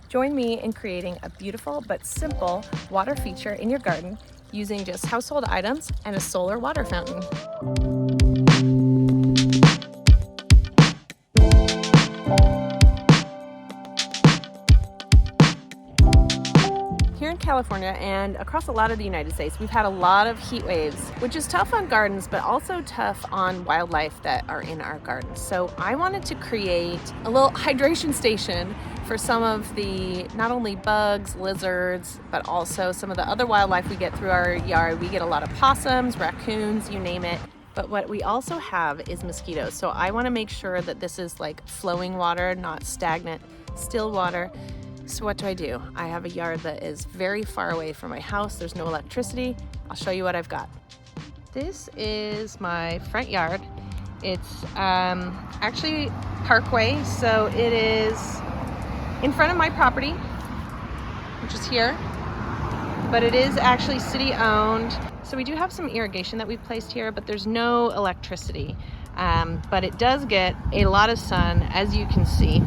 Join me in creating a beautiful but simple water feature in your garden using just household items and a solar water fountain. Here in California and across a lot of the United States, we've had a lot of heat waves, which is tough on gardens, but also tough on wildlife that are in our gardens. So I wanted to create a little hydration station for some of the, not only bugs, lizards, but also some of the other wildlife we get through our yard. We get a lot of possums, raccoons, you name it. But what we also have is mosquitoes. So I want to make sure that this is like flowing water, not stagnant, still water. So what do? I have a yard that is very far away from my house. There's no electricity. I'll show you what I've got. This is my front yard. It's actually parkway, so it is in front of my property, which is here, but it is actually city owned. So we do have some irrigation that we've placed here, but there's no electricity. But it does get a lot of sun, as you can see.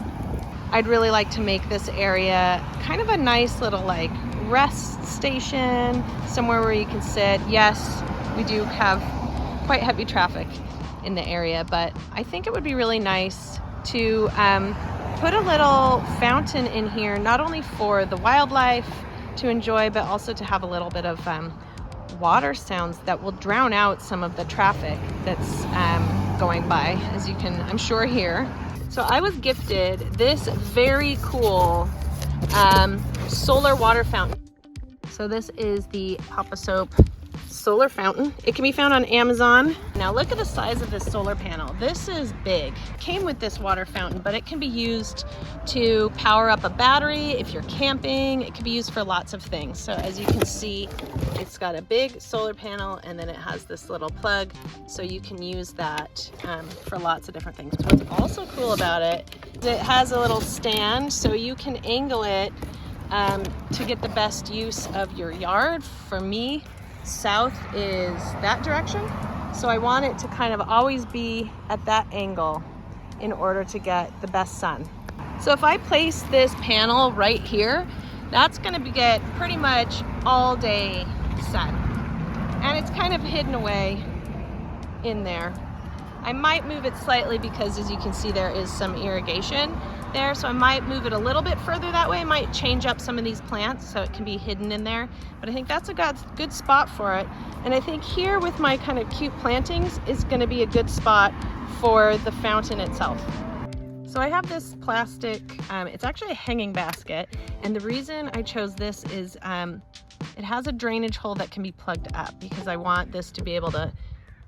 I'd really like to make this area kind of a nice little like rest station, somewhere where you can sit. Yes, we do have quite heavy traffic in the area, but I think it would be really nice to put a little fountain in here, not only for the wildlife to enjoy, but also to have a little bit of water sounds that will drown out some of the traffic that's going by, as you can, I'm sure, hear. So I was gifted this very cool solar water fountain. So this is the Papa Soap solar fountain. It can be found on Amazon. Now look at the size of this solar panel. This is big. It came with this water fountain, but it can be used to power up a battery if you're camping. It can be used for lots of things. So as you can see, it's got a big solar panel and then it has this little plug, so you can use that for lots of different things. What's also cool about it is it has a little stand, so you can angle it to get the best use of your yard. For me, south is that direction, so I want it to kind of always be at that angle in order to get the best sun. So if I place this panel right here, that's going to get pretty much all day sun, and it's kind of hidden away in there. I might move it slightly because, as you can see, there is some irrigation there, so I might move it a little bit further that way. I might change up some of these plants so it can be hidden in there, but I think that's a good spot for it. And I think here with my kind of cute plantings is going to be a good spot for the fountain itself. So I have this plastic, it's actually a hanging basket, and the reason I chose this is it has a drainage hole that can be plugged up because I want this to be able to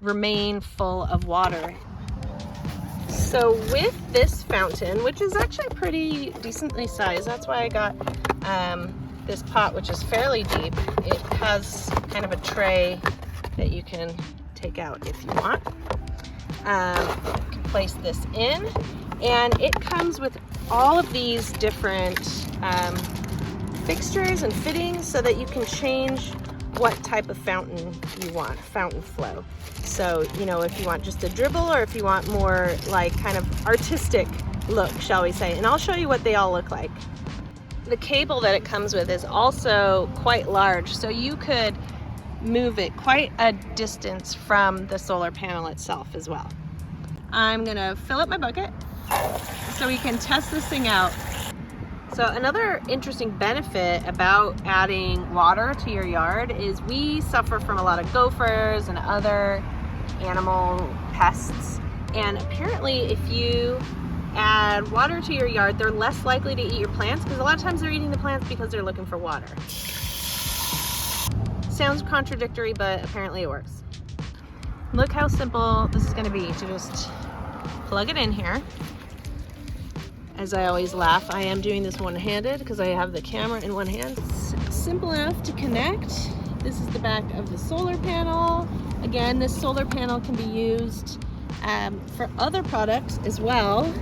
remain full of water. So with this fountain, which is actually pretty decently sized, that's why I got this pot, which is fairly deep. It has kind of a tray that you can take out if you want. You can place this in, and it comes with all of these different fixtures and fittings so that you can change what type of fountain you want, fountain flow. So, you know, if you want just a dribble or if you want more like kind of artistic look, shall we say, and I'll show you what they all look like. The cable that it comes with is also quite large, so you could move it quite a distance from the solar panel itself as well. I'm gonna fill up my bucket so we can test this thing out. So another interesting benefit about adding water to your yard is we suffer from a lot of gophers and other animal pests. And apparently if you add water to your yard, they're less likely to eat your plants, because a lot of times they're eating the plants because they're looking for water. Sounds contradictory, but apparently it works. Look how simple this is going to be to just plug it in here. As I always laugh, I am doing this one-handed because I have the camera in one hand. It's simple enough to connect. This is the back of the solar panel. Again, this solar panel can be used for other products as well.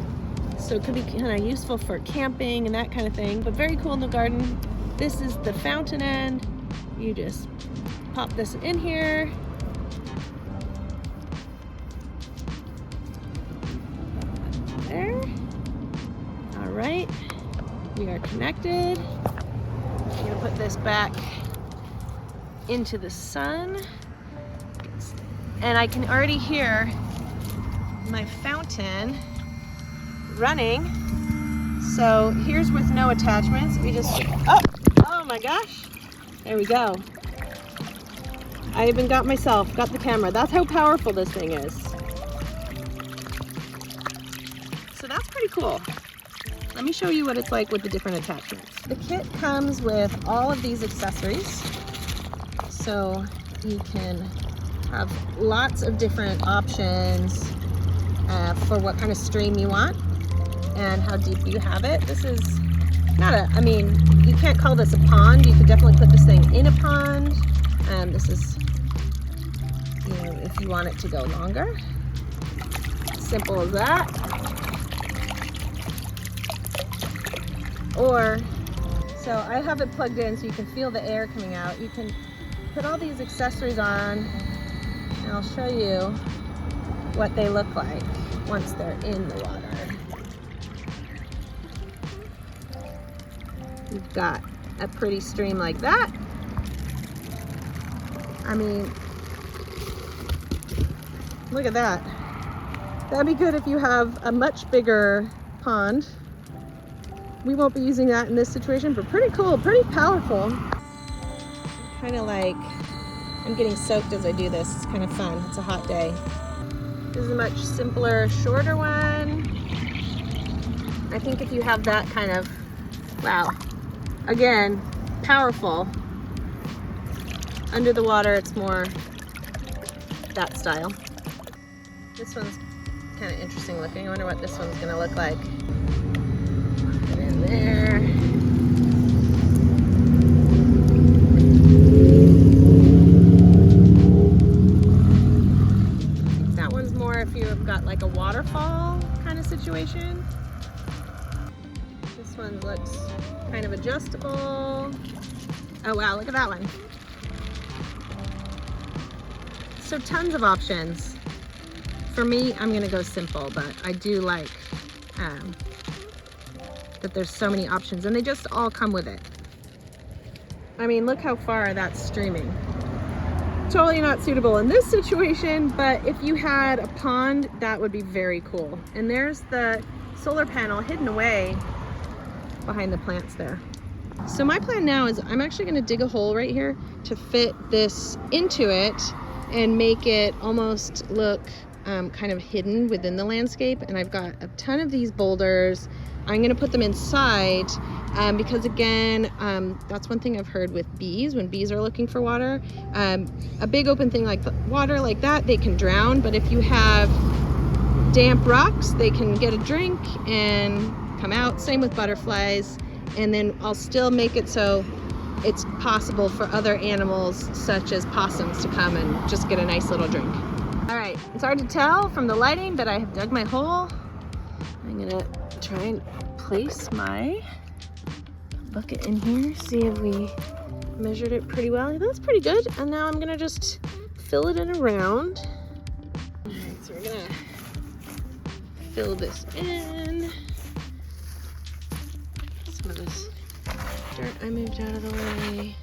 So it could be kind of useful for camping and that kind of thing, but very cool in the garden. This is the fountain end. You just pop this in here. There. All right. We are connected. I'm gonna put this back into the sun. And I can already hear my fountain running. So here's with no attachments. We just, oh my gosh. There we go. I even got the camera. That's how powerful this thing is. So that's pretty cool. Let me show you what it's like with the different attachments. The kit comes with all of these accessories. So you can have lots of different options for what kind of stream you want and how deep you have it. This is not I mean, you can't call this a pond. You could definitely put this thing in a pond. This is, you know, if you want it to go longer. Simple as that. Or, so I have it plugged in so you can feel the air coming out. You can put all these accessories on and I'll show you what they look like once they're in the water. You've got a pretty stream like that. I mean, look at that. That'd be good if you have a much bigger pond. We won't be using that in this situation, but pretty cool, pretty powerful. Kind of like, I'm getting soaked as I do this. It's kind of fun. It's a hot day. This is a much simpler, shorter one. I think if you have that kind of, wow. Again, powerful. Under the water, it's more that style. This one's kind of interesting looking. I wonder what this one's gonna look like. Put it in there. That one's more if you've got like a waterfall kind of situation. This one looks kind of adjustable. Oh wow, look at that one. So tons of options. For me, I'm gonna go simple, but I do like that there's so many options and they just all come with it. I mean, look how far that's streaming. Totally not suitable in this situation, but if you had a pond, that would be very cool. And there's the solar panel hidden away behind the plants there. So my plan now is I'm actually gonna dig a hole right here to fit this into it and make it almost look kind of hidden within the landscape. And I've got a ton of these boulders. I'm gonna put them inside because again, that's one thing I've heard with bees. When bees are looking for water, a big open thing like water like that, they can drown. But if you have damp rocks, they can get a drink and come out. Same with butterflies. And then I'll still make it so it's possible for other animals such as possums to come and just get a nice little drink. All right, it's hard to tell from the lighting, but I have dug my hole. I'm gonna try and place my bucket in here, see if we measured it pretty well. That's pretty good. And now I'm gonna just fill it in around. All right, so we're gonna fill this in. Some of this dirt I moved out of the way.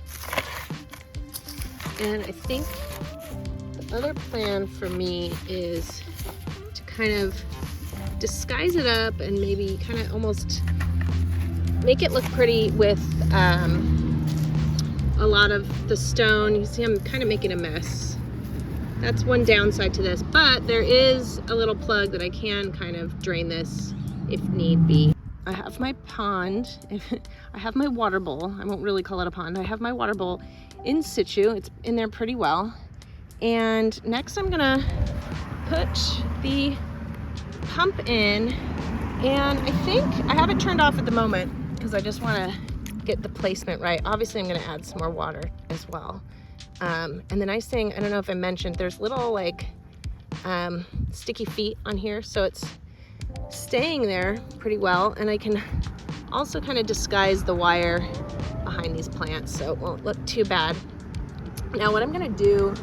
And I think the other plan for me is to kind of disguise it up and maybe kind of almost make it look pretty with a lot of the stone. You see I'm kind of making a mess. That's one downside to this, but there is a little plug that I can kind of drain this if need be. I have my pond, I have my water bowl. I won't really call it a pond. I have my water bowl in situ. It's in there pretty well. And next I'm gonna put the pump in, and I think I have it turned off at the moment because I just wanna get the placement right. Obviously I'm gonna add some more water as well. And the nice thing, I don't know if I mentioned, there's little like sticky feet on here, so it's staying there pretty well, and I can also kind of disguise the wire behind these plants so it won't look too bad. Now what I'm gonna do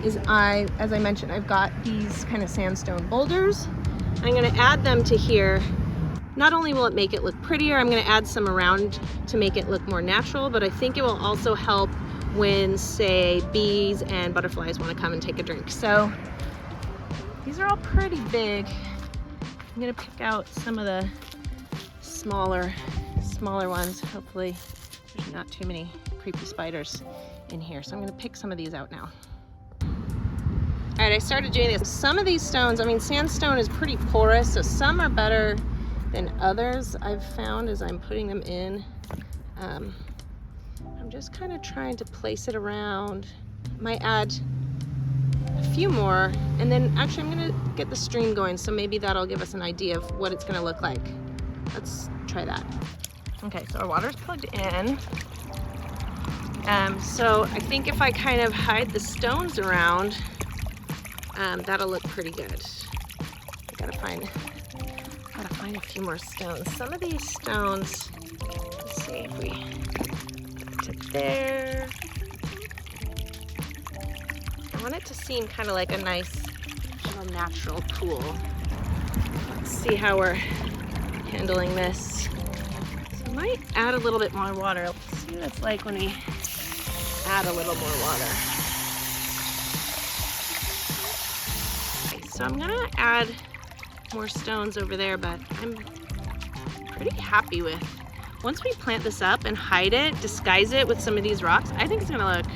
is as I mentioned, I've got these kind of sandstone boulders. I'm gonna add them to here not only will it make it look prettier, I'm gonna add some around to make it look more natural, but I think it will also help when, say, bees and butterflies wanna come and take a drink. So these are all pretty big. I'm gonna pick out some of the smaller ones. Hopefully there's not too many creepy spiders in here. So I'm gonna pick some of these out now. All right, I started doing this. Some of these stones, I mean, sandstone is pretty porous, so some are better than others I've found as I'm putting them in. I'm just kind of trying to place it around. Might add a few more, and then actually I'm gonna get the stream going, so maybe that'll give us an idea of what it's gonna look like. Let's try that. Okay, so our water's plugged in. So I think if I kind of hide the stones around, that'll look pretty good. I gotta find a few more stones. Some of these stones, let's see if we put it there. I want it to seem kind of like a nice little natural pool. Let's see how we're handling this. So I might add a little bit more water. Let's see what it's like when we add a little more water. Okay, so I'm gonna add more stones over there, but I'm pretty happy with. Once we plant this up and hide it, disguise it with some of these rocks, I think it's gonna look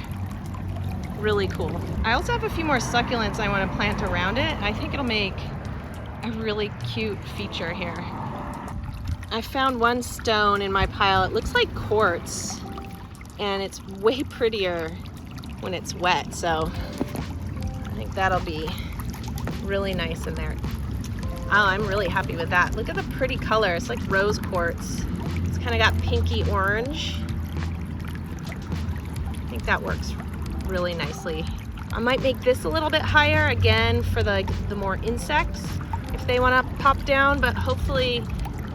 really cool. I also have a few more succulents I want to plant around it. I think it'll make a really cute feature here. I found one stone in my pile. It looks like quartz, and it's way prettier when it's wet, so I think that'll be really nice in there. Oh, I'm really happy with that. Look at the pretty color. It's like rose quartz. It's kind of got pinky orange. I think that works really nicely. I might make this a little bit higher again for the more insects if they want to pop down, but hopefully,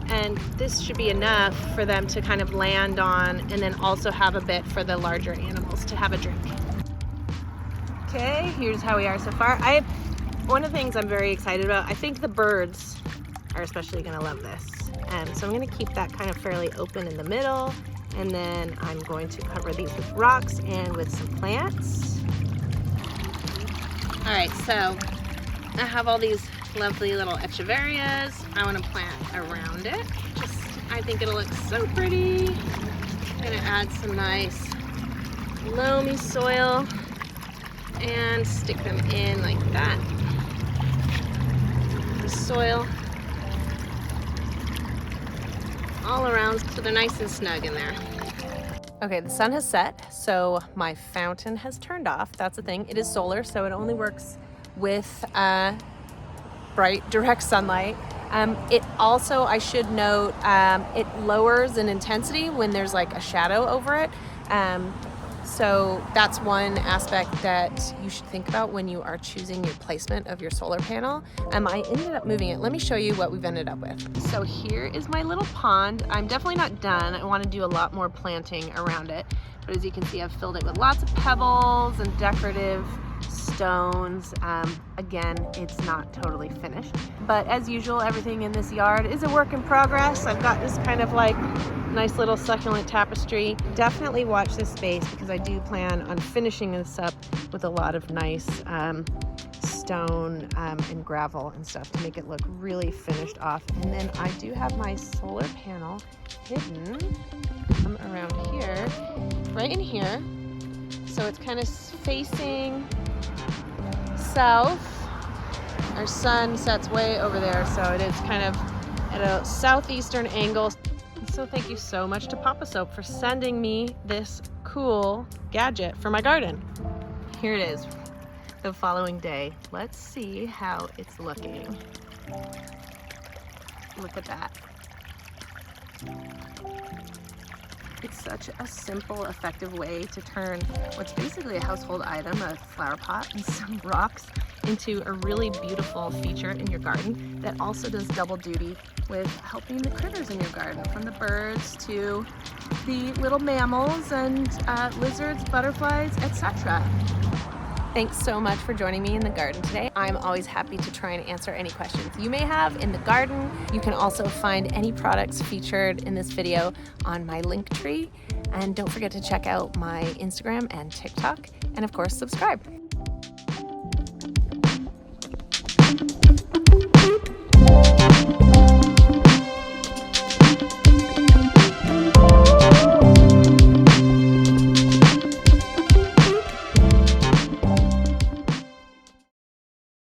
and this should be enough for them to kind of land on, and then also have a bit for the larger animals to have a drink. Okay, here's how we are so far. One of the things I'm very excited about, I think the birds are especially gonna love this. So I'm gonna keep that kind of fairly open in the middle, and then I'm going to cover these with rocks and with some plants. All right, so I have all these lovely little echeverias I want to plant around it. I think it'll look so pretty. I'm gonna add some nice loamy soil and stick them in like that. The soil all around so they're nice and snug in there. Okay, the sun has set, so my fountain has turned off. That's the thing. It is solar, so it only works with bright, direct sunlight. It also, I should note, it lowers in intensity when there's like a shadow over it. So that's one aspect that you should think about when you are choosing your placement of your solar panel. I ended up moving it. Let me show you what we've ended up with. So here is my little pond. I'm definitely not done. I want to do a lot more planting around it. But as you can see, I've filled it with lots of pebbles and decorative stones. Again, it's not totally finished. But as usual, everything in this yard is a work in progress. I've got this kind of like nice little succulent tapestry. Definitely watch this space because I do plan on finishing this up with a lot of nice stone and gravel and stuff to make it look really finished off. And then I do have my solar panel hidden around here, right in here. So it's kind of facing south. Our sun sets way over there, so it is kind of at a southeastern angle. So thank you so much to Papa Soap for sending me this cool gadget for my garden. Here it is, the following day. Let's see how it's looking. Look at that. It's such a simple, effective way to turn what's basically a household item, a flower pot and some rocks, into a really beautiful feature in your garden that also does double duty with helping the critters in your garden, from the birds to the little mammals and lizards, butterflies, etc. Thanks so much for joining me in the garden today. I'm always happy to try and answer any questions you may have in the garden. You can also find any products featured in this video on my link tree. And don't forget to check out my Instagram and TikTok, and of course, subscribe.